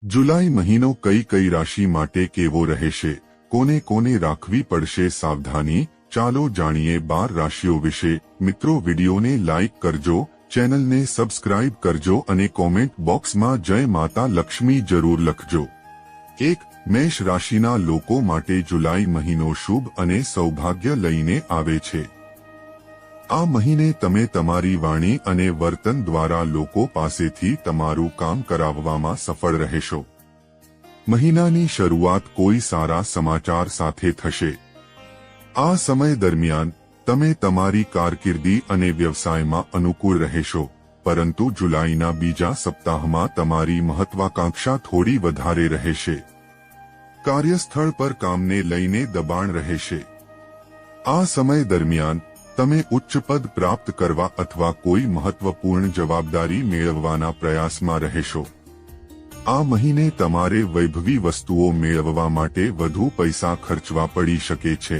જુલાઈ મહિનો કઈ કઈ રાશિ માટે કેવો રહેશે, કોને કોને રાખવી પડશે સાવધાની, ચાલો જાણીએ 12 રાશિઓ વિશે। મિત્રો, વિડીયોને લાઇક કરજો, ચેનલને સબસ્ક્રાઇબ કરજો અને કોમેન્ટ બોક્સમાં જય માતા લક્ષ્મી જરૂર લખજો। 1. મેષ રાશિના લોકો માટે જુલાઈ મહિનો શુભ અને સૌભાગ્ય લઈને આવે છે। આ મહિને તમે તમારી વાણી અને વર્તન દ્વારા લોકો પાસેથી તમારું કામ કરાવવામાં સફળ રહેશો। મહિનાની શરૂઆત કોઈ સારા સમાચાર સાથે થશે। આ સમય દરમિયાન તમે તમારી કારકિર્દી અને વ્યવસાયમાં અનુકૂળ રહેશો, પરંતુ જુલાઈના બીજા સપ્તાહમાં તમારી મહત્વાકાંક્ષા થોડી વધારે રહેશે। કાર્યસ્થળ પર કામને લઈને દબાણ રહેશે। આ સમય દરમિયાન તમે ઉચ્ચ પદ પ્રાપ્ત કરવા અથવા કોઈ મહત્વપૂર્ણ જવાબદારી મેળવવાના પ્રયાસમાં રહેશો। આ મહિને તમારે વૈભવી વસ્તુઓ મેળવવા માટે વધુ પૈસા ખર્ચવા પડી શકે છે।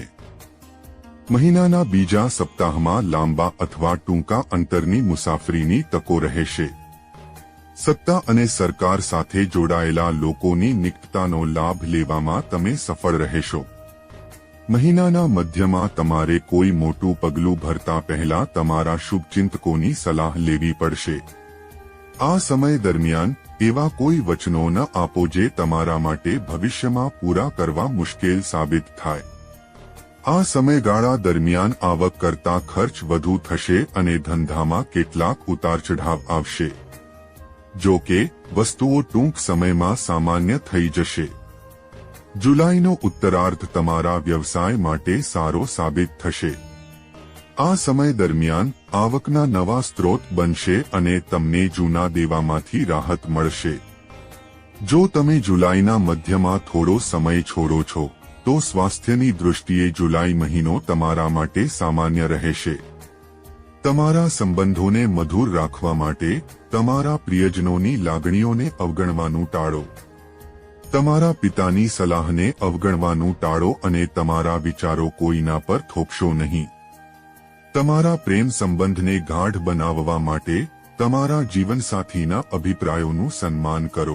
મહિનાના બીજા સપ્તાહમાં લાંબા અથવા ટૂંકા અંતરની મુસાફરીની તકો રહેશે। સત્તા અને સરકાર સાથે જોડાયેલા લોકોની નિકટતાનો લાભ લેવામાં તમે સફળ રહેશો। મહિનાના મધ્યમાં તમારે કોઈ મોટું પગલું ભરતા પહેલા તમારા શુભચિંતકોની સલાહ લેવી પડશે। આ સમય દરમિયાન એવા કોઈ વચનો ન આપો જે તમારા માટે ભવિષ્યમાં પૂરા કરવા મુશ્કેલ સાબિત થાય। આ સમયગાળા દરમિયાન આવક કરતા ખર્ચ વધુ થશે અને ધંધામાં કેટલાક ઉતારચઢાવ આવશે। જો કે વસ્તુઓ ટૂંક સમયમાં સામાન્ય થઈ જશે। જુલાઈનો ઉત્તરાર્ધ તમારા વ્યવસાય માટે સારો સાબિત થશે। આ સમય દરમિયાન આવકના નવા સ્ત્રોત બનશે અને તમને જૂના દેવામાંથી રાહત મળશે। જો તમે જુલાઈના મધ્યમાં થોડો સમય છોડો છો તો સ્વાસ્થ્યની દૃષ્ટિએ જુલાઈ મહિનો તમારા માટે સામાન્ય રહેશે। તમારા સંબંધોને મધુર રાખવા માટે તમારા પ્રિયજનોની લાગણીઓને અવગણવાનું ટાળો। તમારા પિતાની સલાહને અવગણવાનું ટાળો અને તમારા વિચારો કોઈના પર થોપશો નહીં। તમારા પ્રેમ સંબંધને ગાઢ બનાવવા માટે તમારા જીવનસાથીના અભિપ્રાયોનું સન્માન કરો।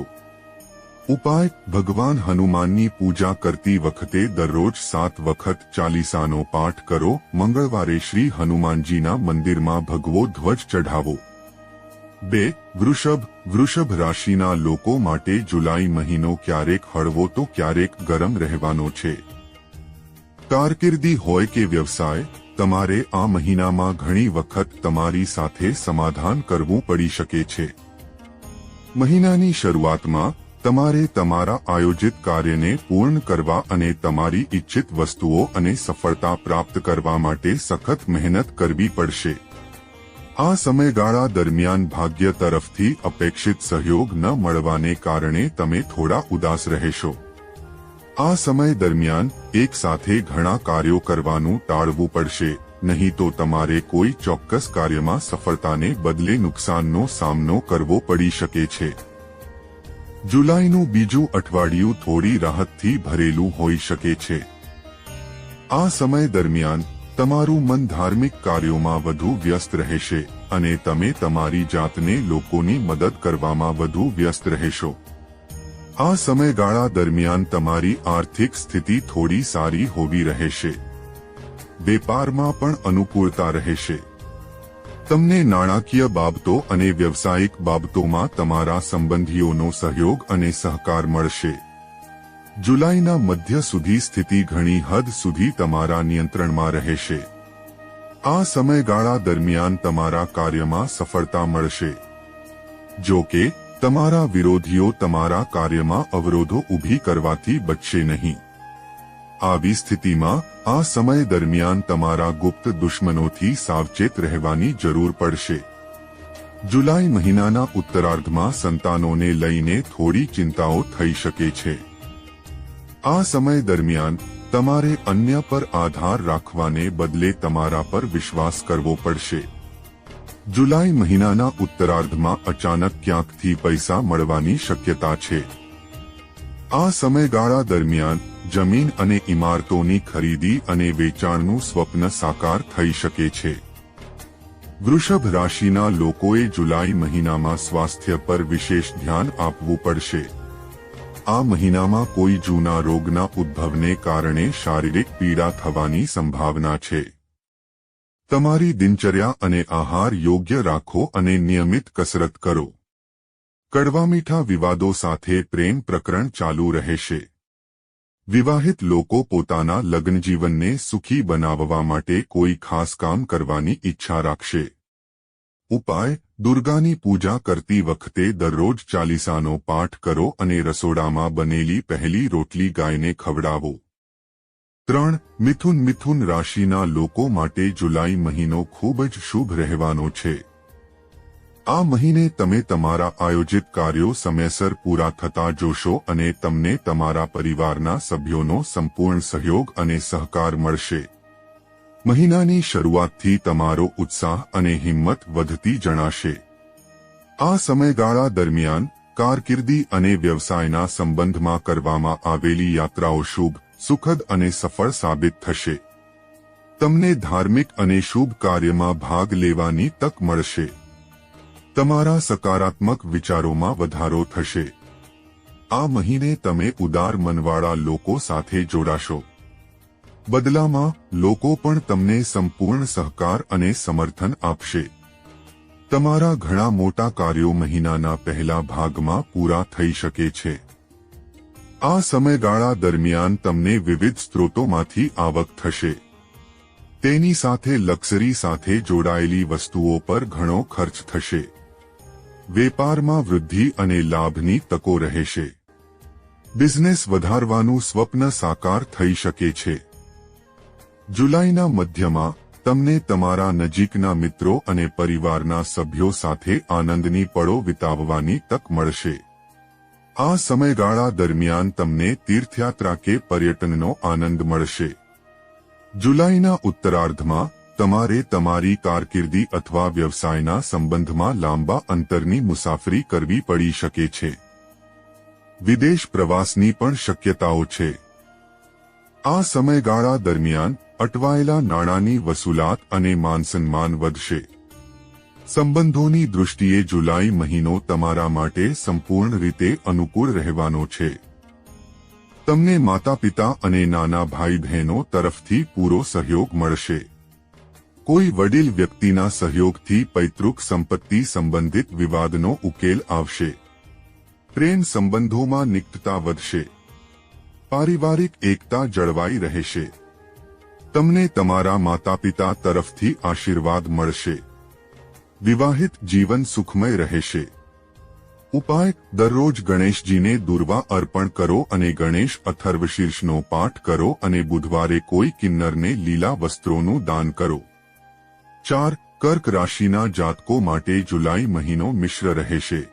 ઉપાય: ભગવાન હનુમાનની પૂજા કરતી વખતે દરરોજ 7 વખત ચાલીસાનો પાઠ કરો। મંગળવારે શ્રી હનુમાનજીના મંદિરમાં ભગવો ધ્વજ ચઢાવો। 2. વૃષભ રાશિના લોકો માટે જુલાઈ મહિનો ક્યારેક હળવો તો ક્યારેક ગરમ રહેવાનો છે। કારકિર્દી હોય કે વ્યવસાય, તમારે આ મહિનામાં ઘણી વખત તમારી સાથે સમાધાન કરવું પડી શકે છે। મહિનાની શરૂઆતમાં તમારે તમારા આયોજિત કાર્યને પૂર્ણ કરવા અને તમારી ઇચ્છિત વસ્તુઓ અને સફળતા પ્રાપ્ત કરવા માટે સખત મહેનત કરવી પડશે। આ સમયગાળા દરમિયાન ભાગ્ય તરફથી અપેક્ષિત સહયોગ ન મળવાને કારણે તમે થોડા ઉદાસ રહેશો। આ સમય દરમિયાન એક સાથે ઘણા કાર્યો કરવાનું ટાળવું પડશે, નહીં તો તમારે કોઈ ચોક્કસ કાર્યમાં સફળતાને બદલે નુકસાનનો સામનો કરવો પડી શકે છે। જુલાઈનું બીજું અઠવાડિયું થોડી રાહતથી ભરેલું હોઈ શકે છે। આ સમય દરમિયાન તમારું મન ધાર્મિક કાર્યોમાં વધુ વ્યસ્ત રહેશે અને તમે તમારી જાતને લોકોની મદદ કરવામાં વધુ વ્યસ્ત રહેશો। આ સમયગાળા દરમિયાન તમારી આર્થિક સ્થિતિ થોડી સારી હોવી રહેશે। વેપારમાં પણ અનુકૂળતા રહેશે। તમને નાણાકીય બાબતો અને વ્યવસાયિક બાબતોમાં તમારા સંબંધીઓનો સહયોગ અને સહકાર મળશે। જુલાઈના મધ્ય સુધી સ્થિતિ ઘણી હદ સુધી તમારા નિયંત્રણમાં રહેશે। આ સમયગાળા દરમિયાન તમારા કાર્યમાં સફળતા મળશે। જો કે તમારા વિરોધીઓ તમારા કાર્યમાં અવરોધો ઊભી કરવાથી બચશે નહીં। આવી સ્થિતિમાં આ સમય દરમિયાન તમારા ગુપ્ત દુશ્મનોથી સાવચેત રહેવાની જરૂર પડશે। જુલાઈ મહિનાના ઉત્તરાર્ધમાં સંતાનોને લઈને થોડી ચિંતાઓ થઈ શકે છે। આ સમય દરમિયાન તમારે અન્ય પર આધાર રાખવાને બદલે તમારા પર વિશ્વાસ કરવો પડશે। જુલાઈ મહિનાના ઉત્તરાર્ધમાં અચાનક ક્યાંકથી પૈસા મળવાની શક્યતા છે। આ સમયગાળા દરમિયાન જમીન અને ઇમારતોની ખરીદી અને વેચાણનું સ્વપ્ન સાકાર થઈ શકે છે। વૃષભ રાશિના લોકોએ જુલાઈ મહિનામાં સ્વાસ્થ્ય પર વિશેષ ધ્યાન આપવું પડશે। આ મહિનામાં કોઈ જૂના રોગના ઉદ્ભવને કારણે શારીરિક પીડા થવાની સંભાવના છે. તમારી દિનચર્યા અને આહાર યોગ્ય રાખો અને નિયમિત કસરત કરો. કડવા મીઠા વિવાદો સાથે પ્રેમ પ્રકરણ ચાલુ રહેશે. વિવાહિત લોકો પોતાના લગ્નજીવનને સુખી બનાવવા માટે કોઈ ખાસ કામ કરવાની ઈચ્છા રાખશે. ઉપાય: દુર્ગાની પૂજા કરતી વખતે દરરોજ ચાલીસાનો પાઠ કરો અને રસોડામાં બનેલી પહેલી રોટલી ગાયને ખવડાવો. 3. મિથુન રાશિના લોકો માટે જુલાઈ મહિનો ખૂબ જ શુભ રહેવાનો છે. આ મહિને તમે તમારા આયોજિત કાર્યો સમયસર પૂરા થતા જોશો અને તમને તમારા પરિવારના સભ્યોનો સંપૂર્ણ સહયોગ અને સહકાર મળશે. મહિનાની શરૂઆતથી તમારો ઉત્સાહ અને હિંમત વધતી જણાશે. આ સમયગાળા દરમિયાન કારકિર્દી અને વ્યવસાયના સંબંધમાં કરવામાં આવેલી યાત્રાઓ શુભ, સુખદ અને સફળ સાબિત થશે. તમને ધાર્મિક અને શુભ કાર્યમાં ભાગ લેવાની તક મળશે. તમારા સકારાત્મક વિચારોમાં વધારો થશે. આ મહિને તમે ઉદાર મનવાળા લોકો સાથે જોડાશો. બદલામાં લોકો પણ તમને સંપૂર્ણ સહકાર અને સમર્થન આપશે. તમારા ઘણા મોટા કાર્યો મહિનાના પહેલા ભાગમાં પૂરા થઈ શકે છે. આ સમયગાળા દરમિયાન તમને વિવિધ સ્ત્રોતોમાંથી આવક થશે. તેની સાથે લક્ઝરી સાથે જોડાયેલી વસ્તુઓ પર ઘણો ખર્ચ થશે. વેપારમાં વૃદ્ધિ અને લાભની તકો રહેશે. બિઝનેસ વધારવાનું સ્વપ્ન સાકાર થઈ શકે છે. જુલાઈના મધ્યમાં તમને તમારા નજીકના મિત્રો અને પરિવારના સભ્યો સાથે આનંદની પળો વિતાવવાની તક મળશે. આ સમયગાળા દરમિયાન તમને તીર્થયાત્રા કે પર્યટનનો આનંદ મળશે. જુલાઈના ઉત્તરાર્ધમાં તમારે તમારી કારકિર્દી અથવા વ્યવસાયના સંબંધમાં લાંબા અંતરની મુસાફરી કરવી પડી શકે છે. વિદેશ પ્રવાસની પણ શક્યતાઓ છે. આ સમયગાળા દરમિયાન અટવાયેલા નાણાંની વસૂલાત અને માનસન્માન વધશે. સંબંધોની દૃષ્ટિએ જુલાઈ મહિનો તમારા માટે સંપૂર્ણ રીતે અનુકૂળ રહેવાનો છે. તમને માતા-પિતા અને નાના ભાઈ બહેનો તરફથી પૂરો સહયોગ મળશે. કોઈ વડીલ વ્યક્તિના સહયોગથી પૈતૃક સંપત્તિ સંબંધિત વિવાદનો ઉકેલ આવશે. પ્રેમ સંબંધોમાં નિકટતા વધશે. પારિવારિક એકતા જળવાઈ રહેશે. તમને તમારા માતા-પિતા તરફથી આશીર્વાદ મળશે. વિવાહિત જીવન સુખમય રહેશે. ઉપાય: દરરોજ ગણેશજીને દુર્વા અર્પણ કરો અને ગણેશ અથર્વશીર્ષનો પાઠ કરો અને બુધવારે કોઈ કિન્નરને લીલા વસ્ત્રોનું દાન કરો. 4. કર્ક રાશિના જાતકો માટે જુલાઈ મહિનો મિશ્ર રહેશે.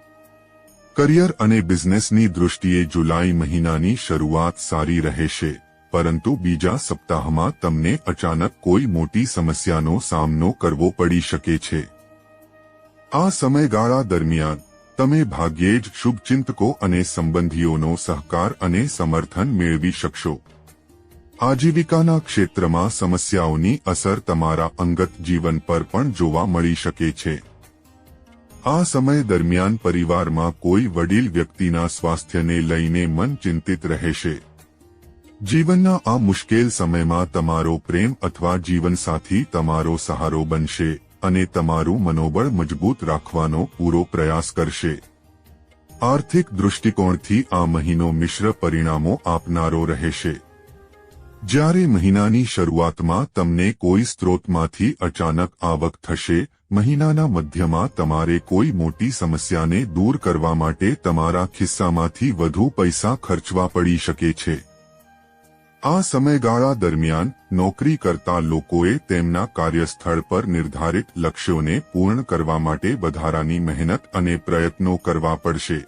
કરિયર અને બિઝનેસની દૃષ્ટિએ જુલાઈ મહિનાની શરૂઆત સારી રહેશે, પરંતુ બીજા સપ્તાહમાં તમને અચાનક કોઈ મોટી સમસ્યાનો સામનો કરવો પડી શકે છે. આ સમયગાળા દરમિયાન તમે ભાગ્યે જ શુભચિંતકો અને સંબંધીઓનો સહકાર અને સમર્થન મેળવી શકશો. આજીવિકાના ક્ષેત્રમાં સમસ્યાઓની અસર તમારા અંગત જીવન પર પણ જોવા મળી શકે છે. આ સમય દરમિયાન પરિવારમાં કોઈ વડીલ વ્યક્તિના સ્વાસ્થ્યને લઈને મન ચિંતિત રહેશે. જીવનના આ મુશ્કેલ સમયમાં તમારો પ્રેમ અથવા જીવનસાથી તમારો સહારો બનશે અને તમારું મનોબળ મજબૂત રાખવાનો પૂરો પ્રયાસ કરશે. આર્થિક દૃષ્ટિકોણથી આ મહિનો મિશ્ર પરિણામો આપનારો રહેશે. જ્યારે મહિનાની શરૂઆતમાં તમને કોઈ સ્ત્રોતમાંથી અચાનક આવક થશે, મહિનાના મધ્યમાં તમારે કોઈ મોટી સમસ્યાને દૂર કરવા માટે તમારા ખિસ્સામાંથી વધુ પૈસા ખર્ચવા પડી શકે છે. આ સમયગાળા દરમિયાન નોકરી કરતા લોકોએ તેમના કાર્યસ્થળ પર નિર્ધારિત લક્ષ્યોને પૂર્ણ કરવા માટે વધારાની મહેનત અને પ્રયત્નો કરવા પડશે.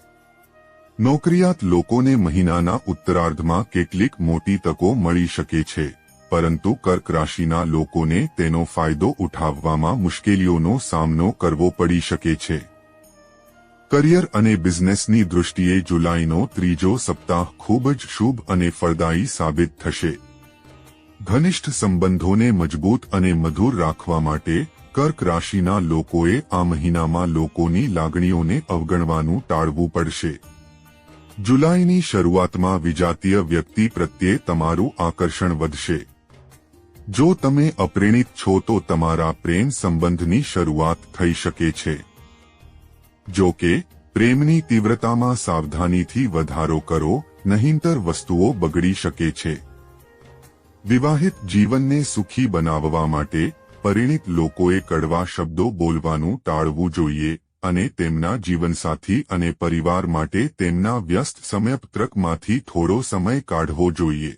નોકરિયાત લોકોને મહિનાના ઉત્તરાર્ધમાં કેટલીક મોટી તકો મળી શકે છે, પરંતુ કર્ક રાશિના લોકોને તેનો ફાયદો ઉઠાવવામાં મુશ્કેલીઓનો સામનો કરવો પડી શકે છે. કરિયર અને બિઝનેસની દૃષ્ટિએ જુલાઈનો ત્રીજો સપ્તાહ ખૂબ જ શુભ અને ફળદાયી સાબિત થશે. ઘનિષ્ઠ સંબંધોને મજબૂત અને મધુર રાખવા માટે કર્ક રાશિના લોકોએ આ મહિનામાં લોકોની લાગણીઓને અવગણવાનું ટાળવું પડશે. જુલાઈની શરૂઆતમાં વિજાતીય વ્યક્તિ પ્રત્યે તમારું આકર્ષણ વધશે. જો તમે અપ્રેણિત છો તો તમારા પ્રેમ સંબંધની શરૂઆત થઈ શકે છે. જો કે પ્રેમની તીવ્રતામાં સાવધાનીથી વધારો કરો, નહીંતર વસ્તુઓ બગડી શકે છે. વિવાહિત જીવનને સુખી બનાવવા માટે પરિણીત લોકોએ કડવા શબ્દો બોલવાનું ટાળવું જોઈએ અને તેમના જીવનસાથી અને પરિવાર માટે તેમના વ્યસ્ત સમયપત્રકમાંથી થોડો સમય કાઢવો જોઈએ.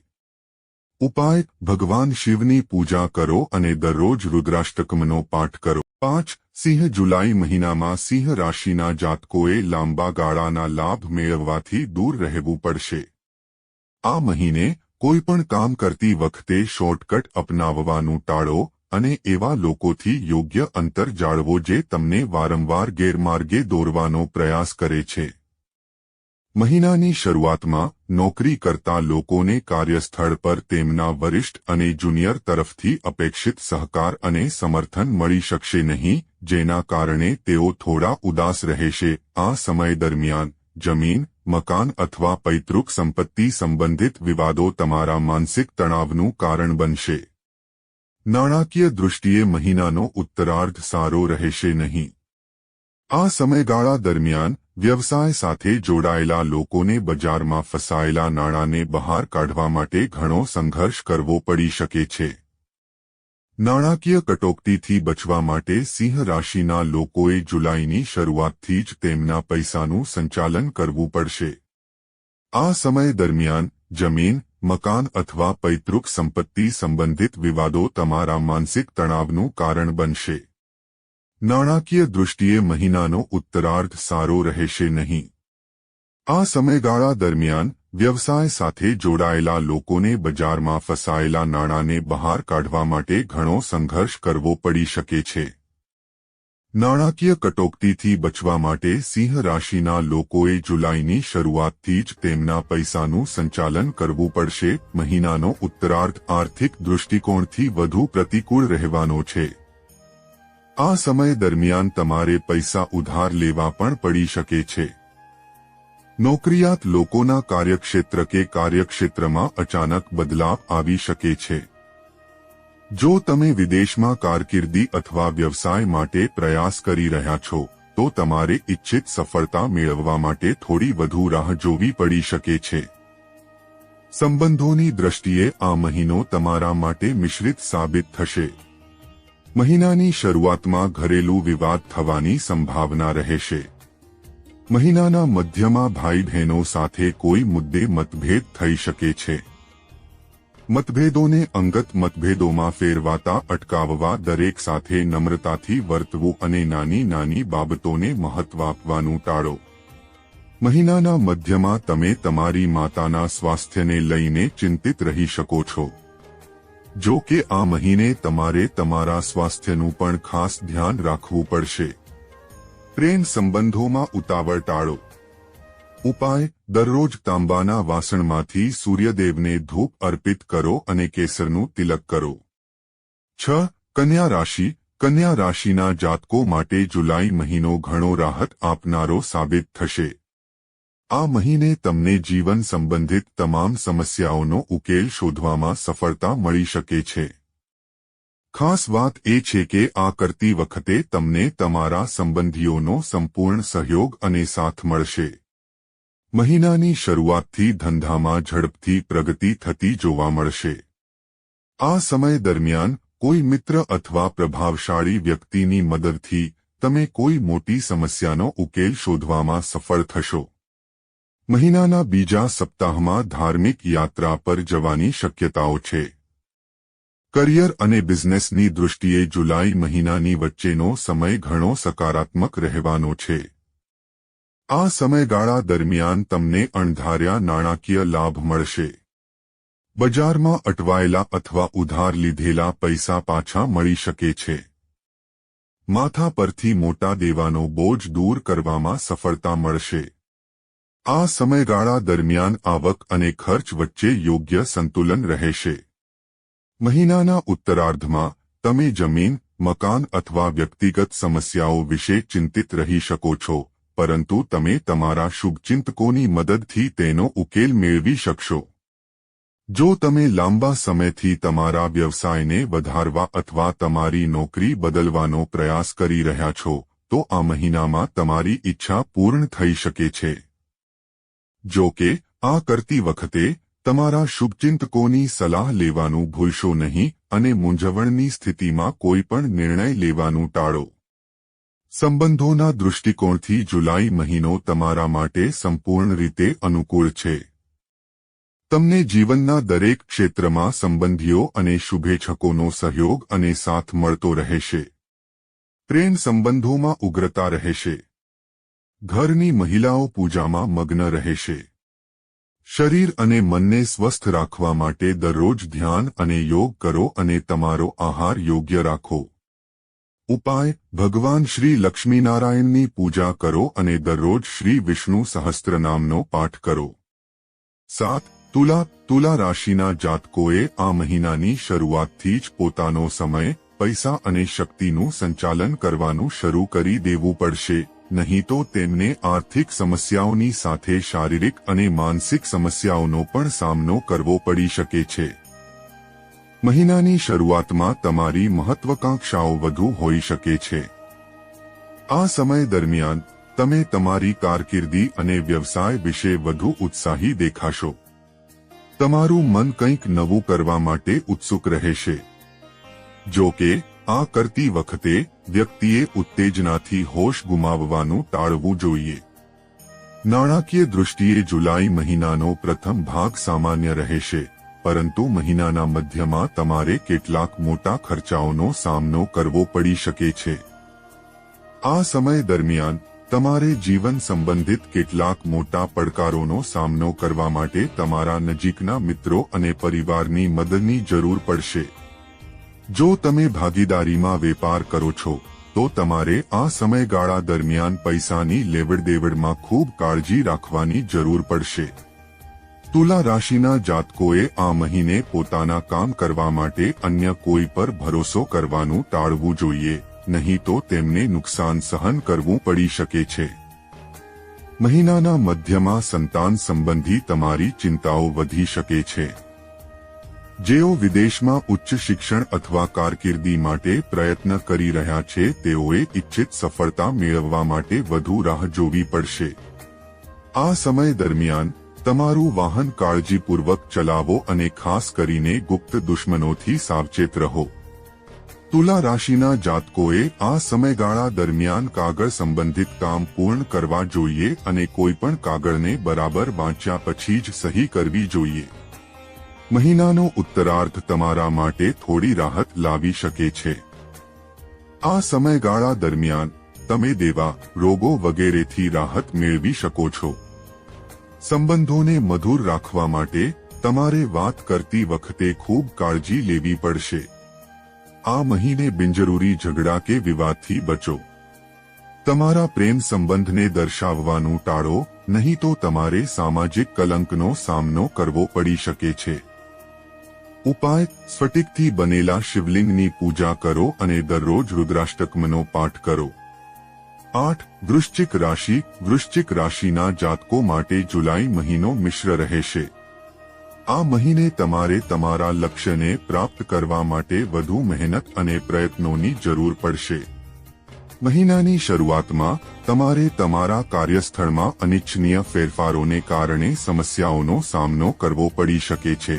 ઉપાય: ભગવાન શિવની પૂજા કરો અને દરરોજ રુદ્રાષ્ટકમનો પાઠ કરો. 5. સિંહ જુલાઈ મહિનામાં સિંહ રાશિના જાતકોએ લાંબા ગાળાના લાભ મેળવવાથી દૂર રહેવું પડશે. આ મહિને કોઈપણ કામ કરતી વખતે શોર્ટકટ અપનાવવાનું ટાળો અને એવા લોકોથી યોગ્ય અંતર જાળવો જે તમને વારંવાર ગેરમાર્ગે દોરવાનો પ્રયાસ કરે છે. મહિનાની શરૂઆતમાં નોકરી કરતા લોકોને કાર્યસ્થળ પર તેમના વરિષ્ઠ અને જુનિયર તરફથી અપેક્ષિત સહકાર અને સમર્થન મળી શકશે નહીં, જેના કારણે તેઓ થોડા ઉદાસ રહેશે. આ સમય દરમિયાન જમીન, મકાન અથવા પૈતૃક સંપત્તિ સંબંધિત વિવાદો તમારા માનસિક તણાવનું કારણ બનશે. નાણાકીય દૃષ્ટિએ મહિનાનો ઉત્તરાર્ધ સારો રહેશે નહીં. આ સમયગાળા દરમિયાન વ્યવસાય સાથે જોડાયેલા લોકોને બજારમાં ફસાયેલા નાણાંને બહાર કાઢવા માટે ઘણો સંઘર્ષ કરવો પડી શકે છે. નાણાકીય કટોકટીથી બચવા માટે સિંહ રાશિના લોકોએ જુલાઈની શરૂઆતથી જ તેમના પૈસાનું સંચાલન કરવું પડશે. આ સમય દરમિયાન જમીન, મકાન અથવા પૈતૃક સંપત્તિ સંબંધિત વિવાદો તમારા માનસિક તણાવનું કારણ બનશે. નાણાકીય દૃષ્ટિએ મહિનાનો ઉત્તરાર્ધ સારો રહેશે નહીં. આ સમયગાળા દરમિયાન વ્યવસાય સાથે જોડાયેલા લોકોને બજારમાં ફસાયેલા નાણાંને બહાર કાઢવા માટે ઘણો સંઘર્ષ કરવો પડી શકે છે. નાણાકીય કટોકટીથી બચવા માટે સિંહ રાશિના લોકોએ જુલાઈની શરૂઆતથી જ તેમના પૈસાનું સંચાલન કરવું પડશે. મહિનાનો ઉત્તરાર્ધ આર્થિક દૃષ્ટિકોણથી વધુ પ્રતિકૂળ રહેવાનો છે. આ સમય દરમિયાન તમારે પૈસા ઉધાર લેવા પણ પડી શકે છે. નોકરિયાત લોકોના કાર્યક્ષેત્ર કે કાર્યક્ષેત્રમાં અચાનક બદલાવ આવી શકે છે. જો તમે વિદેશમાં કારકિર્દી અથવા વ્યવસાય માટે પ્રયાસ કરી રહ્યા છો, તો તમારે ઇચ્છિત સફળતા મેળવવા માટે થોડી વધુ રાહ જોવી પડી શકે છે. સંબંધોની દ્રષ્ટિએ આ મહિનો તમારા માટે મિશ્રિત સાબિત થશે. મહિનાની શરૂઆતમાં ઘરેલું વિવાદ થવાની સંભાવના રહેશે. મહિનાના મધ્યમાં ભાઈ બહેનો સાથે કોઈ મુદ્દે મતભેદ થઈ શકે છે. મતભેદોને અંગત મતભેદોમાં ફેરવાતા અટકાવવા દરેક સાથે નમ્રતાથી વર્તવું અને નાની નાની બાબતોને મહત્વ આપવાનું ટાળો. મહિનાના મધ્યમાં તમે તમારી માતાના સ્વાસ્થ્યને લઈને ચિંતિત રહી શકો છો. જો કે આ મહિને તમારે તમારા સ્વાસ્થ્યનું પણ ખાસ ધ્યાન રાખવું પડશે. પ્રેમ સંબંધોમાં ઉતાવળ ટાળો. ઉપાય: દરરોજ તાંબાના વાસણમાંથી સૂર્યદેવને ધૂપ અર્પિત કરો અને કેસરનું તિલક કરો. 6. કન્યા રાશિ. કન્યા રાશિના જાતકો માટે જુલાઈ મહિનો ઘણો રાહત આપનારો સાબિત થશે. આ મહિને તમને જીવન સંબંધિત તમામ સમસ્યાઓનો ઉકેલ શોધવામાં સફળતા મળી શકે છે. ખાસ વાત એ છે કે આ કરતી વખતે તમને તમારા સંબંધીઓનો સંપૂર્ણ સહયોગ અને સાથ મળશે. મહિનાની શરૂઆતથી ધંધામાં ઝડપથી પ્રગતિ થતી જોવા મળશે. આ સમય દરમિયાન કોઈ મિત્ર અથવા પ્રભાવશાળી વ્યક્તિની મદદથી તમે કોઈ મોટી સમસ્યાનો ઉકેલ શોધવામાં સફળ થશો. મહિનાના બીજા સપ્તાહમાં ધાર્મિક યાત્રા પર જવાની શક્યતાઓ છે. કરિયર અને બિઝનેસની દૃષ્ટિએ જુલાઈ મહિનાની વચ્ચેનો સમય ઘણો સકારાત્મક રહેવાનો છે. આ સમયગાળા દરમિયાન તમને અણધાર્યા નાણાકીય લાભ મળશે. બજારમાં અટવાયેલા અથવા ઉધાર લીધેલા પૈસા પાછા મળી શકે છે. માથા પરથી મોટા દેવાનો બોજ દૂર કરવામાં સફળતા મળશે. આ સમયગાળા દરમિયાન આવક અને ખર્ચ વચ્ચે યોગ્ય સંતુલન રહેશે. મહિનાના ઉત્તરાર્ધમાં તમે જમીન, મકાન અથવા વ્યક્તિગત સમસ્યાઓ વિશે ચિંતિત રહી શકો છો, પરંતુ તમે તમારા શુભચિંતકોની મદદથી તેનો ઉકેલ મેળવી શકશો. જો તમે લાંબા સમયથી તમારા વ્યવસાયને વધારવા અથવા તમારી નોકરી બદલવાનો પ્રયાસ કરી રહ્યા છો, તો આ મહિનામાં તમારી ઈચ્છા પૂર્ણ થઈ શકે છે. જો કે આ કરતી વખતે તમારા શુભચિંતકોની સલાહ લેવાનું ભૂલશો નહીં અને મૂંઝવણની સ્થિતિમાં કોઈ પણ નિર્ણય લેવાનું ટાળો. સંબંધોના દૃષ્ટિકોણથી જુલાઈ મહિનો તમારા માટે સંપૂર્ણ રીતે અનુકૂળ છે. તમને જીવનના દરેક ક્ષેત્રમાં સંબંધીઓ અને શુભેચ્છકોનો સહયોગ અને સાથ મળતો રહેશે. પ્રેમ સંબંધોમાં ઉગ્રતા રહેશે. ઘરની મહિલાઓ પૂજામાં મગ્ન રહેશે. શરીર અને મનને સ્વસ્થ રાખવા માટે દરરોજ ધ્યાન અને યોગ કરો અને તમારો આહાર યોગ્ય રાખો. ઉપાય: ભગવાન શ્રી લક્ષ્મીનારાયણની પૂજા કરો અને દરરોજ શ્રી વિષ્ણુ સહસ્ત્રનામનો પાઠ કરો. 7. તુલા રાશિના જાતકોએ આ મહિનાની શરૂઆતથી જ પોતાનો સમય, પૈસા અને શક્તિનું સંચાલન કરવાનું શરૂ કરી દેવું પડશે, નહીં તો તેમને આર્થિક સમસ્યાઓની સાથે શારીરિક અને માનસિક સમસ્યાઓનો પણ સામનો કરવો પડી શકે છે. મહિનાની શરૂઆતમાં તમારી મહત્વાકાંક્ષાઓ વધુ હોઈ શકે છે. આ સમય દરમિયાન તમે તમારી કારકિર્દી અને વ્યવસાય વિશે વધુ ઉત્સાહી દેખાશો. તમારું મન કંઈક નવું કરવા માટે ઉત્સુક રહેશે. જો કે આ કરતી વખતે વ્યક્તિએ ઉત્તેજનાથી હોશ ગુમાવવાનું ટાળવું જોઈએ. નાણાકીય દૃષ્ટિએ જુલાઈ મહિનાનો પ્રથમ ભાગ સામાન્ય રહેશે, પરંતુ મહિનાના મધ્યમાં તમારે કેટલાક મોટા ખર્ચાઓનો સામનો કરવો પડી શકે છે. આ સમય દરમિયાન તમારે જીવન સંબંધિત કેટલાક મોટા પડકારોનો સામનો કરવા માટે તમારા નજીકના મિત્રો અને પરિવારની મદદની જરૂર પડશે. જો તમે ભાગીદારીમાં વેપાર કરો છો, તો તમારે આ સમયગાળા દરમિયાન પૈસાની લેવડદેવડમાં ખૂબ કાળજી રાખવાની જરૂર પડશે. તુલા રાશિના જાતકોએ આ મહિને પોતાના કામ કરવા માટે અન્ય કોઈ પર ભરોસો કરવાનું ટાળવું જોઈએ, નહીં તો તેમને નુકસાન સહન કરવું પડી શકે છે. મહિનાના મધ્યમાં સંતાન સંબંધી તમારી ચિંતાઓ વધી શકે છે. જેઓ વિદેશમાં ઉચ્ચ શિક્ષણ અથવા કારકિર્દી માટે પ્રયત્ન કરી રહ્યા છે, તેઓએ ઇચ્છિત સફળતા મેળવવા માટે વધુ રાહ જોવી પડશે. આ સમય દરમિયાન તમારું વાહન કાળજીપૂર્વક ચલાવો અને ખાસ કરીને ગુપ્ત દુશ્મનોથી સાવચેત રહો. તુલા રાશિના જાતકોએ આ સમયગાળા દરમિયાન કાગળ સંબંધિત કામ પૂર્ણ કરવા જોઈએ અને કોઈપણ કાગળને બરાબર વાંચ્યા પછી જ સહી કરવી જોઈએ. મહિનાનો ઉત્તરાર્ધ તમારા માટે થોડી રાહત લાવી શકે છે. આ સમયગાળા દરમિયાન તમે દેવા, રોગો વગેરેથી રાહત મેળવી શકો છો. સંબંધોને મધુર રાખવા માટે તમારે વાત કરતી વખતે ખૂબ કાળજી લેવી પડશે. આ મહિને બિનજરૂરી ઝઘડા કે વિવાદથી બચો. તમારા પ્રેમ સંબંધને દર્શાવવાનું ટાળો, નહીં તો તમારે સામાજિક કલંકનો સામનો કરવો પડી શકે છે. ઉપાય: સ્ફટિકથી બનેલા શિવલિંગની પૂજા કરો અને દરરોજ રુદ્રાષ્ટકમનો પાઠ કરો. 8. વૃશ્ચિક રાશિના જાતકો માટે જુલાઈ મહિનો મિશ્ર રહેશે. આ મહિને તમારે તમારા લક્ષ્યને પ્રાપ્ત કરવા માટે વધુ મહેનત અને પ્રયત્નોની જરૂર પડશે. મહિનાની શરૂઆતમાં તમારે તમારા કાર્યસ્થળમાં અનિચ્છનીય ફેરફારોને કારણે સમસ્યાઓનો સામનો કરવો પડી શકે છે.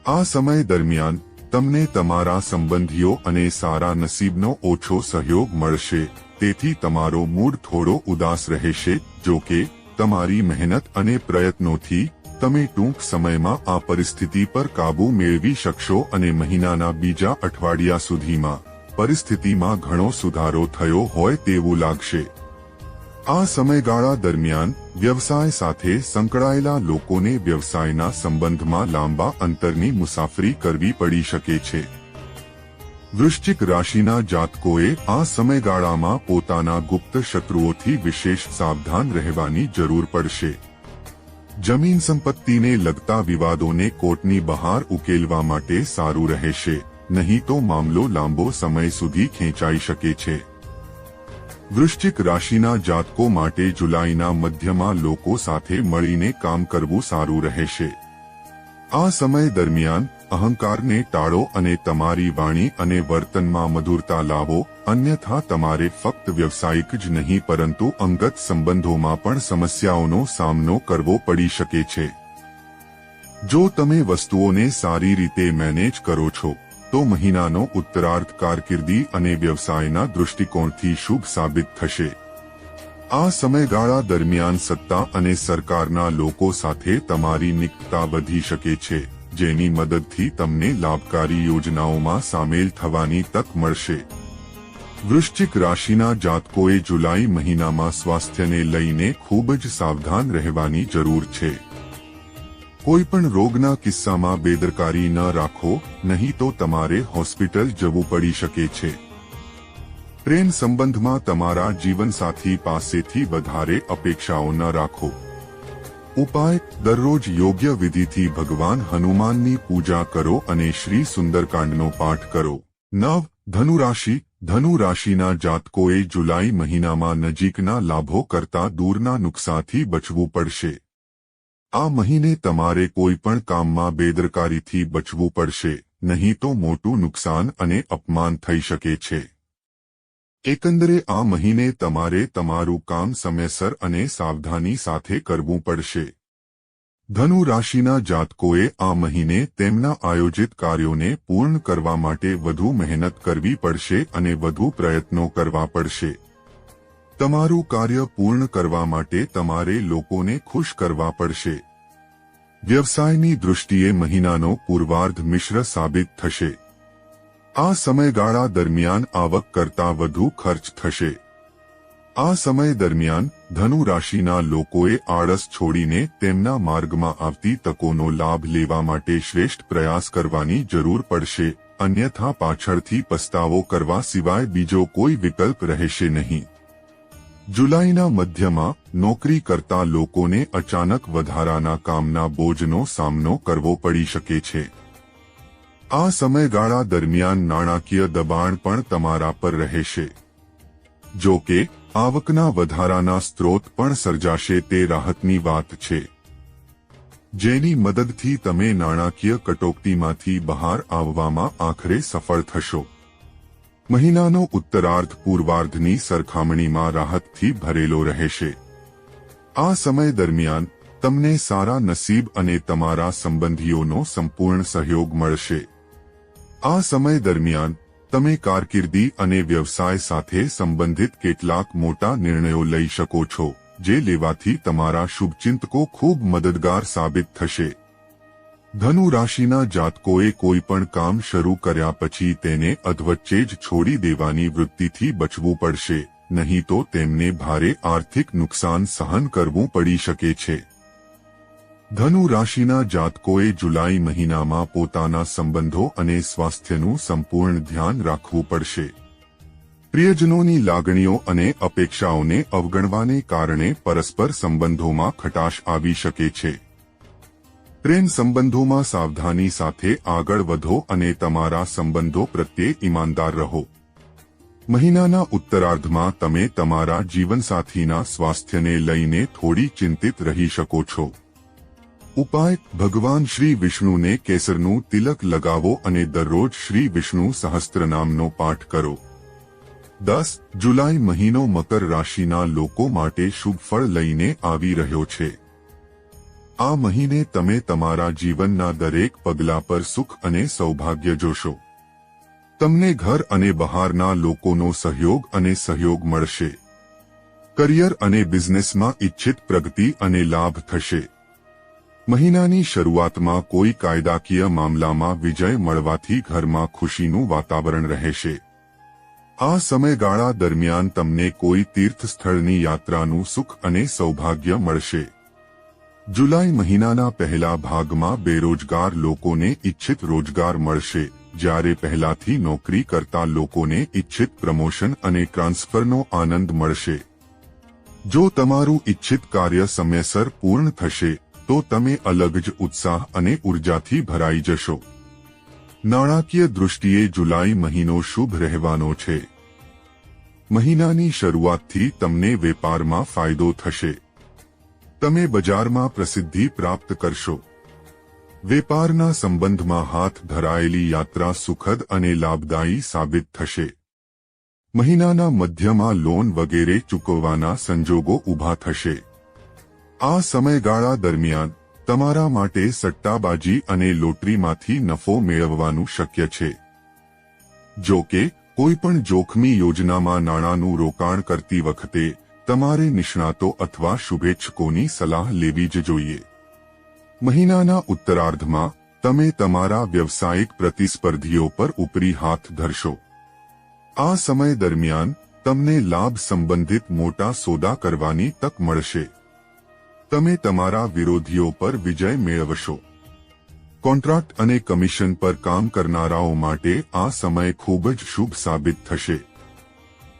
આ સમય દરમિયાન તમને તમારા સંબંધીઓ અને સારા નસીબનો ઓછો સહયોગ મળશે, તેથી તમારો મૂડ થોડો ઉદાસ રહેશે. જો કે તમારી મહેનત અને પ્રયત્નોથી તમે ટૂંક સમયમાં આ પરિસ્થિતિ પર કાબૂ મેળવી શકશો અને મહિનાના બીજા અઠવાડિયા સુધીમાં પરિસ્થિતિમાં ઘણો સુધારો થયો હોય તેવું લાગશે. આ સમયગાળા દરમિયાન વ્યવસાય સાથે સંકળાયેલા લોકોને વ્યવસાયના સંબંધમાં લાંબા અંતરની મુસાફરી કરવી પડી શકે છે. વૃશ્ચિક રાશિના જાતકોએ આ સમયગાળામાં પોતાના ગુપ્ત શત્રુઓથી વિશેષ સાવધાન રહેવાની જરૂર પડશે. જમીન સંપત્તિને લગતા વિવાદોને કોર્ટની બહાર ઉકેલવા માટે સારું રહેશે, નહીં તો મામલો લાંબો સમય સુધી ખેંચાઈ શકે છે. વૃશ્ચિક રાશિના જાતકો માટે જુલાઈના મધ્યમાં લોકો સાથે મળીને કામ કરવું સારું રહેશે. આ સમય દરમિયાન અહંકારને ટાળો અને તમારી વાણી અને વર્તનમાં મધુરતા લાવો, અન્યથા તમારે ફક્ત વ્યવસાયિક જ નહીં પરંતુ અંગત સંબંધોમાં પણ સમસ્યાઓનો સામનો કરવો પડી શકે છે. જો તમે વસ્તુઓને સારી રીતે મેનેજ કરો છો તો મહિનાનો ઉત્તરાર્ધ કારકિર્દી અને વ્યવસાયના દૃષ્ટિકોણથી શુભ સાબિત થશે. આ સમયગાળા દરમિયાન સત્તા અને સરકારના લોકો સાથે તમારી નિકટતા વધી શકે છે, જેની મદદથી તમને લાભકારી યોજનાઓમાં સામેલ થવાની તક મળશે. વૃશ્ચિક રાશિના જાતકોએ જુલાઈ મહિનામાં સ્વાસ્થ્યને લઈને ખૂબ જ સાવધાન રહેવાની જરૂર છે. કોઈપણ રોગના કિસ્સામાં બેદરકારી ન રાખો, નહીં તો તમારે હોસ્પિટલ જવું પડી શકે છે. પ્રેમ સંબંધમાં તમારા જીવનસાથી પાસેથી વધારે અપેક્ષાઓ ન રાખો. ઉપાય: દરરોજ યોગ્ય વિધિથી ભગવાન હનુમાનની પૂજા કરો અને શ્રી સુંદરકાંડનો પાઠ કરો. 9. ધનુ રાશિ. ધનુ રાશિના જાતકોએ જુલાઈ મહિનામાં નજીકના લાભો કરતા દૂરના નુકસાનથી બચવું પડશે. આ મહિને તમારે કોઈ પણ કામમાં બેદરકારીથી બચવું પડશે, નહીં તો મોટું નુકસાન અને અપમાન થઈ શકે છે. એકંદરે આ મહિને તમારે તમારું કામ સમયસર અને સાવધાની સાથે કરવું પડશે. ધનુ રાશિના જાતકોએ આ મહિને તેમના આયોજિત કાર્યોને પૂર્ણ કરવા માટે વધુ મહેનત કરવી પડશે અને વધુ પ્રયત્નો કરવા પડશે. તમારું કાર્ય પૂર્ણ કરવા માટે તમારે લોકોને ખુશ કરવા પડશે. વ્યવસાયની દૃષ્ટિએ મહિનાનો પૂર્વાર્ધ મિશ્ર સાબિત થશે. આ સમયગાળા દરમિયાન આવક કરતાં વધુ ખર્ચ થશે. આ સમય દરમિયાન ધનુ રાશિના લોકોએ આળસ છોડીને તેમના માર્ગમાં આવતી તકોનો લાભ લેવા માટે શ્રેષ્ઠ પ્રયાસ કરવાની જરૂર પડશે, અન્યથા પાછળથી પસ્તાવો કરવા સિવાય બીજો કોઈ વિકલ્પ રહેશે નહીં. જુલાઈના મધ્યમાં નોકરી કરતા લોકોને અચાનક વધારાના કામના બોજનો સામનો કરવો પડી શકે છે. આ સમયગાળા દરમિયાન નાણાકીય દબાણ પણ તમારા પર રહેશે. જો કે આવકના વધારાના સ્ત્રોત પણ સર્જાશે તે રાહતની વાત છે, જેની મદદથી તમે નાણાકીય કટોકટીમાંથી બહાર આવવામાં આખરે સફળ થશો. મહિનાનો ઉત્તરાર્ધ પૂર્વાર્ધની સરખામણીમાં રાહતથી ભરેલો રહેશે. આ સમય દરમિયાન તમને સારા નસીબ અને તમારા સંબંધીઓનો સંપૂર્ણ સહયોગ મળશે. આ સમય દરમિયાન તમે કારકિર્દી અને વ્યવસાય સાથે સંબંધિત કેટલાક મોટા નિર્ણયો લઈ શકો છો, જે લેવાથી તમારા શુભચિંતકો ખૂબ મદદગાર સાબિત થશે. ધનુ રાશિના જાતકોએ કોઈ પણ કામ શરૂ કર્યા પછી તેને અધવચ્ચે જ છોડી દેવાની વૃત્તિથી બચવું પડશે, નહીં તો તેમને ભારે આર્થિક નુકસાન સહન કરવું પડી શકે છે. ધનુ રાશિના જાતકોએ જુલાઈ મહિનામાં પોતાના સંબંધો અને સ્વાસ્થ્યનું સંપૂર્ણ ધ્યાન રાખવું પડશે. પ્રિયજનોની લાગણીઓ અને અપેક્ષાઓને અવગણવાને કારણે પરસ્પર સંબંધોમાં ખટાશ આવી શકે છે. પ્રેમ સંબંધોમાં સાવધાની સાથે આગળ વધો અને તમારા સંબંધો પ્રત્યે ઈમાનદાર રહો. મહિનાના ઉત્તરાર્ધમાં તમે તમારા જીવનસાથીના સ્વાસ્થ્યને લઈને થોડી ચિંતિત રહી શકો છો. ઉપાય: ભગવાન શ્રી વિષ્ણુને કેસરનું તિલક લગાવો અને દરરોજ શ્રી વિષ્ણુ સહસ્ત્રનામનો પાઠ કરો. 10. જુલાઈ મહિનો મકર રાશિના લોકો માટે શુભ ફળ લઈને આવી રહ્યો છે. આ મહિને તમે તમારા જીવનના દરેક પગલા પર સુખ અને સૌભાગ્ય જોશો. તમને ઘર અને બહારના લોકોનો સહયોગ મળશે. કરિયર અને બિઝનેસમાં ઇચ્છિત પ્રગતિ અને લાભ થશે. મહિનાની શરૂઆતમાં કોઈ કાયદાકીય મામલામાં વિજય મળવાથી ઘરમાં ખુશીનું વાતાવરણ રહેશે. આ સમયગાળા દરમિયાન તમને કોઈ તીર્થ સ્થળની યાત્રાનું સુખ અને સૌભાગ્ય મળશે. જુલાઈ મહિનાના પહેલા ભાગમાં બેરોજગાર લોકોને ઇચ્છિત રોજગાર મળશે, જ્યારે પહેલાથી નોકરી કરતા લોકોને ઇચ્છિત પ્રમોશન અને ટ્રાન્સફરનો આનંદ મળશે. જો તમારું ઇચ્છિત કાર્ય સમયસર પૂર્ણ થશે તો તમે અલગ જ ઉત્સાહ અને ઉર્જાથી ભરાઈ જશો. નાણાકીય દૃષ્ટિએ જુલાઈ મહિનો શુભ રહેવાનો છે. મહિનાની શરૂઆતથી તમને વેપારમાં ફાયદો થશે. તમે બજારમાં પ્રસિદ્ધિ પ્રાપ્ત કરશો. વેપારના સંબંધમાં હાથ ધરાયેલી યાત્રા સુખદ અને લાભદાયી સાબિત થશે. મહિનાના મધ્યમાં લોન વગેરે ચૂકવવાના સંજોગો ઊભા થશે. આ સમયગાળા દરમિયાન તમારા માટે સટ્ટાબાજી અને લોટરીમાંથી નફો મેળવવાનું શક્ય છે. જો કે કોઈપણ જોખમી યોજનામાં નાણાંનું રોકાણ કરતી વખતે તમારે નિષ્ણાતો અથવા શુભેચ્છકોની સલાહ લેવી જ જોઈએ. મહિનાના ઉત્તરાર્ધમાં તમે તમારા વ્યવસાયિક પ્રતિસ્પર્ધીઓ પર ઉપરી હાથ ધરશો. આ સમય દરમિયાન તમને લાભ સંબંધિત મોટા સોદા કરવાની તક મળશે. તમે તમારા વિરોધીઓ પર વિજય મેળવશો. કોન્ટ્રાક્ટ અને કમિશન પર કામ કરનારાઓ માટે આ સમય ખૂબ જ શુભ સાબિત થશે.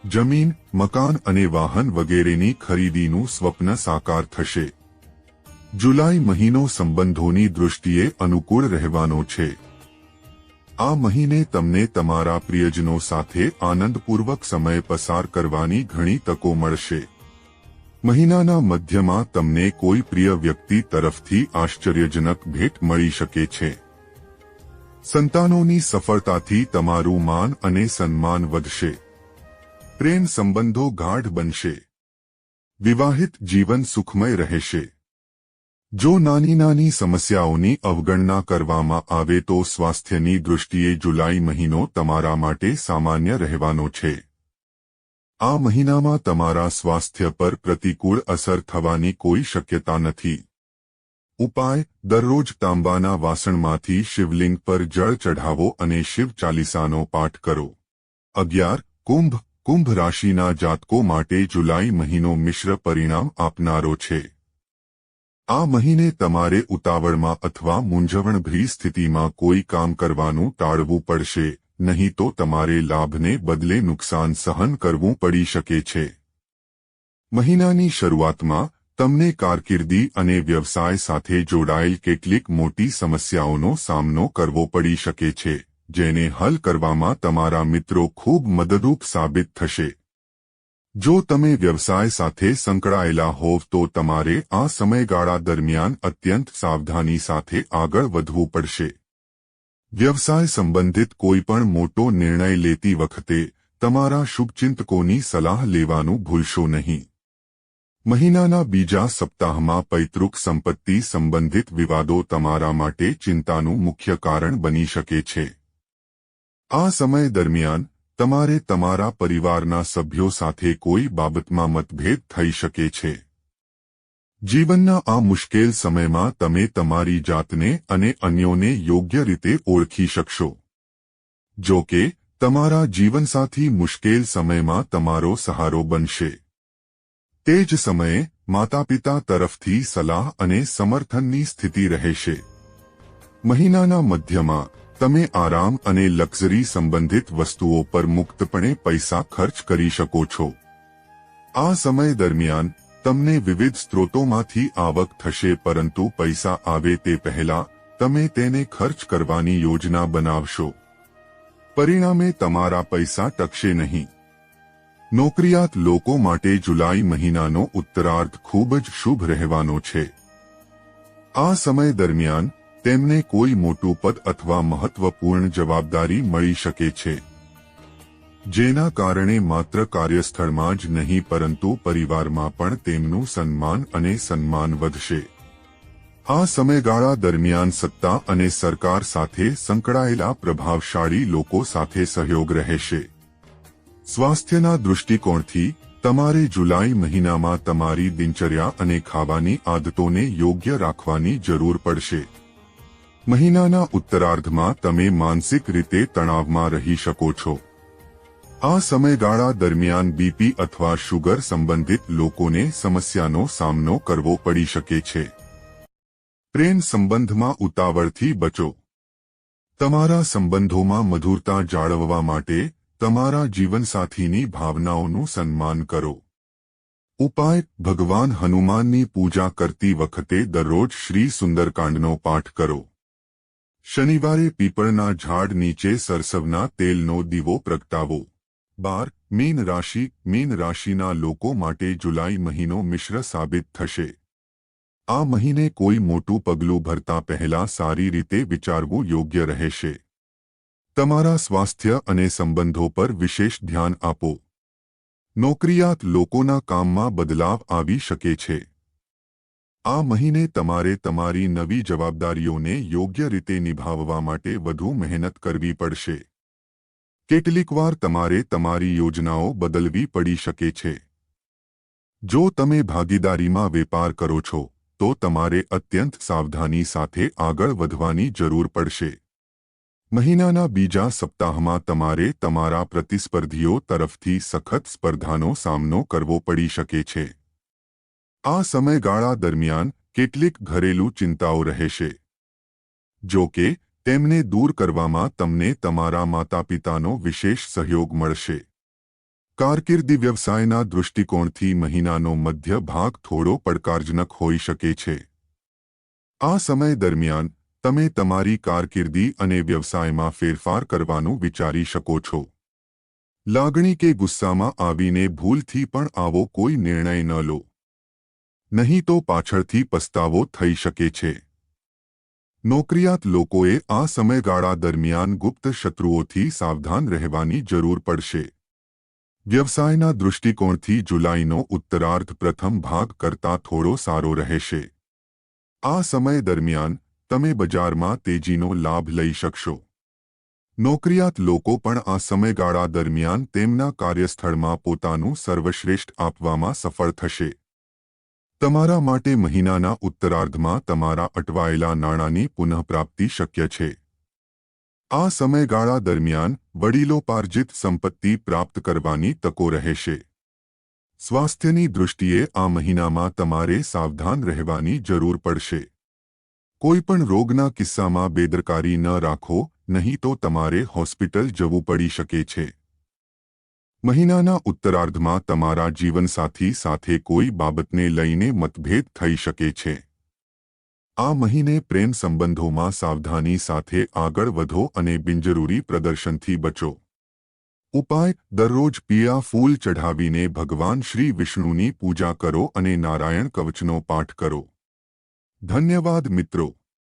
જમીન, મકાન અને વાહન વગેરેની ખરીદીનું સ્વપ્ન સાકાર થશે. જુલાઈ મહિનો સંબંધોની દૃષ્ટિએ અનુકૂળ રહેવાનો છે. આ મહિને તમને તમારા પ્રિયજનો સાથે આનંદપૂર્વક સમય પસાર કરવાની ઘણી તકો મળશે. મહિનાના મધ્યમાં તમને કોઈ પ્રિય વ્યક્તિ તરફથી આશ્ચર્યજનક ભેટ મળી શકે છે. સંતાનોની સફળતાથી તમારું માન અને સન્માન વધશે. પ્રેમ સંબંધો ગાઢ બનશે. વિવાહિત જીવન સુખમય રહેશે. જો નાની નાની સમસ્યાઓની અવગણના કરવામાં આવે તો સ્વાસ્થ્યની દૃષ્ટિએ જુલાઈ મહિનો તમારા માટે સામાન્ય રહેવાનો છે. આ મહિનામાં તમારા સ્વાસ્થ્ય પર પ્રતિકૂળ અસર થવાની કોઈ શક્યતા નથી. ઉપાય: દરરોજ તાંબાના વાસણમાંથી શિવલિંગ પર જળ ચઢાવો અને શિવ ચાલીસાનો પાઠ કરો. 11. કુંભ રાશિના જાતકો માટે જુલાઈ મહિનો મિશ્ર પરિણામ આપનારો છે. આ મહિને તમારે ઉતાવળમાં અથવા મૂંઝવણભરી સ્થિતિમાં કોઈ કામ કરવાનું ટાળવું પડશે, નહીં તો તમારે લાભને બદલે નુકસાન સહન કરવું પડી શકે છે. મહિનાની શરૂઆતમાં તમને કારકિર્દી અને વ્યવસાય સાથે જોડાયેલ કેટલીક મોટી સમસ્યાઓનો સામનો કરવો પડી શકે છે, જેને હલ કરવામાં તમારા મિત્રો ખૂબ મદદરૂપ સાબિત થશે. જો તમે વ્યવસાય સાથે સંકળાયેલા હોવ તો તમારે આ સમયગાળા દરમિયાન અત્યંત સાવધાની સાથે આગળ વધવું પડશે. વ્યવસાય સંબંધિત કોઈપણ મોટો નિર્ણય લેતી વખતે તમારા શુભચિંતકોની સલાહ લેવાનું ભૂલશો નહીં. મહિનાના બીજા સપ્તાહમાં પૈતૃક સંપત્તિ સંબંધિત વિવાદો તમારા માટે ચિંતાનું મુખ્ય કારણ બની શકે છે. આ સમય દરમિયાન તમારે તમારા પરિવારના સભ્યો સાથે કોઈ બાબતમાં મતભેદ થઈ શકે છે. જીવનના આ મુશ્કેલ સમયમાં તમે તમારી જાતને અને અન્યોને યોગ્ય રીતે ઓળખી શકશો. જો કે તમારા જીવનસાથી મુશ્કેલ સમયમાં તમારો સહારો બનશે. તે જ સમયે માતાપિતા તરફથી સલાહ અને સમર્થનની સ્થિતિ રહેશે. મહિનાના મધ્યમાં તમે આરામ અને લક્ઝરી સંબંધિત વસ્તુઓ પર મુક્તપણે પૈસા ખર્ચ કરી શકો છો. આ સમય દરમિયાન તમને વિવિધ સ્ત્રોતોમાંથી આવક થશે, પરંતુ પૈસા આવે તે પહેલા તમે તેને ખર્ચ કરવાની યોજના બનાવશો. પરિણામે તમારા પૈસા ટકશે નહીં. નોકરિયાત લોકો માટે જુલાઈ મહિનાનો ઉત્તરાર્ધ ખૂબ જ શુભ રહેવાનો છે. આ સમય દરમિયાન તેમને કોઈ મોટું પદ અથવા મહત્વપૂર્ણ જવાબદારી મળી શકે છે, જેના કારણે માત્ર કાર્યસ્થળમાં જ નહીં પરંતુ પરિવારમાં પણ તેમનું સન્માન અને સન્માન વધશે. આ સમયગાળા દરમિયાન સત્તા અને સરકાર સાથે સંકળાયેલા પ્રભાવશાળી લોકો સાથે સહયોગ રહેશે. સ્વાસ્થ્યના દૃષ્ટિકોણથી તમારે જુલાઈ મહિનામાં તમારી દિનચર્યા અને ખાવાની આદતોને યોગ્ય રાખવાની જરૂર પડશે. મહિનાના ઉત્તરાર્ધમાં તમે માનસિક રીતે તણાવમાં રહી શકો છો. આ સમયગાળા દરમિયાન બીપી અથવા શુગર સંબંધિત લોકોને સમસ્યાનો સામનો કરવો પડી શકે છે. પ્રેમ સંબંધમાં ઉતાવળથી બચો. તમારા સંબંધોમાં મધુરતા જાળવવા માટે તમારા જીવનસાથીની ભાવનાઓનું સન્માન કરો. ઉપાય: ભગવાન હનુમાનની પૂજા કરતી વખતે દરરોજ શ્રી સુંદરકાંડનો પાઠ કરો. શનિવારે પીપળના ઝાડ નીચે સરસવના તેલનો દીવો પ્રગટાવો. 12. મીન રાશિના લોકો માટે જુલાઈ મહિનો મિશ્ર સાબિત થશે. આ મહિને કોઈ મોટું પગલું ભરતા પહેલા સારી રીતે વિચારવું યોગ્ય રહેશે. તમારા સ્વાસ્થ્ય અને સંબંધો પર વિશેષ ધ્યાન આપો. નોકરિયાત લોકોના કામમાં બદલાવ આવી શકે છે. આ મહિને તમારે તમારી નવી જવાબદારીઓને યોગ્ય રીતે નિભાવવા માટે વધુ મહેનત કરવી પડશે. કેટલીકવાર તમારે તમારી યોજનાઓ બદલવી પડી શકે છે. જો તમે ભાગીદારીમાં વેપાર કરો છો તો તમારે અત્યંત સાવધાની સાથે આગળ વધવાની જરૂર પડશે. મહિનાના બીજા સપ્તાહમાં તમારે તમારા પ્રતિસ્પર્ધીઓ તરફથી સખત સ્પર્ધાનો સામનો કરવો પડી શકે છે. આ સમયગાળા દરમિયાન કેટલીક ઘરેલું ચિંતાઓ રહેશે. જો કે તેમને દૂર કરવામાં તમને તમારા માતાપિતાનો વિશેષ સહયોગ મળશે. કારકિર્દી વ્યવસાયના દૃષ્ટિકોણથી મહિનાનો મધ્ય ભાગ થોડો પડકારજનક હોઈ શકે છે. આ સમય દરમિયાન તમે તમારી કારકિર્દી અને વ્યવસાયમાં ફેરફાર કરવાનું વિચારી શકો છો. લાગણી કે ગુસ્સામાં આવીને ભૂલથી પણ આવો કોઈ નિર્ણય ન લો. નહીં તો પાછળથી પસ્તાવો થઈ શકે છે. નોકરિયાત લોકોએ આ સમયગાળા દરમિયાન ગુપ્ત શત્રુઓથી સાવધાન રહેવાની જરૂર પડશે. વ્યવસાયના દૃષ્ટિકોણથી જુલાઈનો ઉત્તરાર્ધ પ્રથમ ભાગ કરતાં થોડો સારો રહેશે. આ સમય દરમિયાન તમે બજારમાં તેજીનો લાભ લઈ શકશો. નોકરિયાત લોકો પણ આ સમયગાળા દરમિયાન તેમના કાર્યસ્થળમાં પોતાનું સર્વશ્રેષ્ઠ આપવામાં સફળ થશે. તમારા માટે મહિનાના ઉત્તરાર્ધમાં તમારા અટવાયેલા નાણાંની પુનઃપ્રાપ્તિ શક્ય છે. આ સમયગાળા દરમિયાન વડીલોપાર્જિત સંપત્તિ પ્રાપ્ત કરવાની તકો રહેશે. સ્વાસ્થ્યની દૃષ્ટિએ આ મહિનામાં તમારે સાવધાન રહેવાની જરૂર પડશે. કોઈપણ રોગના કિસ્સામાં બેદરકારી ન રાખો, નહીં તો તમારે હોસ્પિટલ જવું પડી શકે છે. મહિનાના ઉત્તરાર્ધમાં તમારા જીવનસાથી સાથે કોઈ બાબતને લઈને મતભેદ થઈ શકે છે. આ મહિને પ્રેમ સંબંધોમાં સાવધાની સાથે આગળ વધો અને બિનજરૂરી પ્રદર્શનથી બચો. ઉપાય: દરરોજ પીળા ફૂલ ચઢાવીને ભગવાન શ્રી વિષ્ણુની પૂજા કરો અને નારાયણ કવચનો પાઠ કરો. ધન્યવાદ મિત્રો.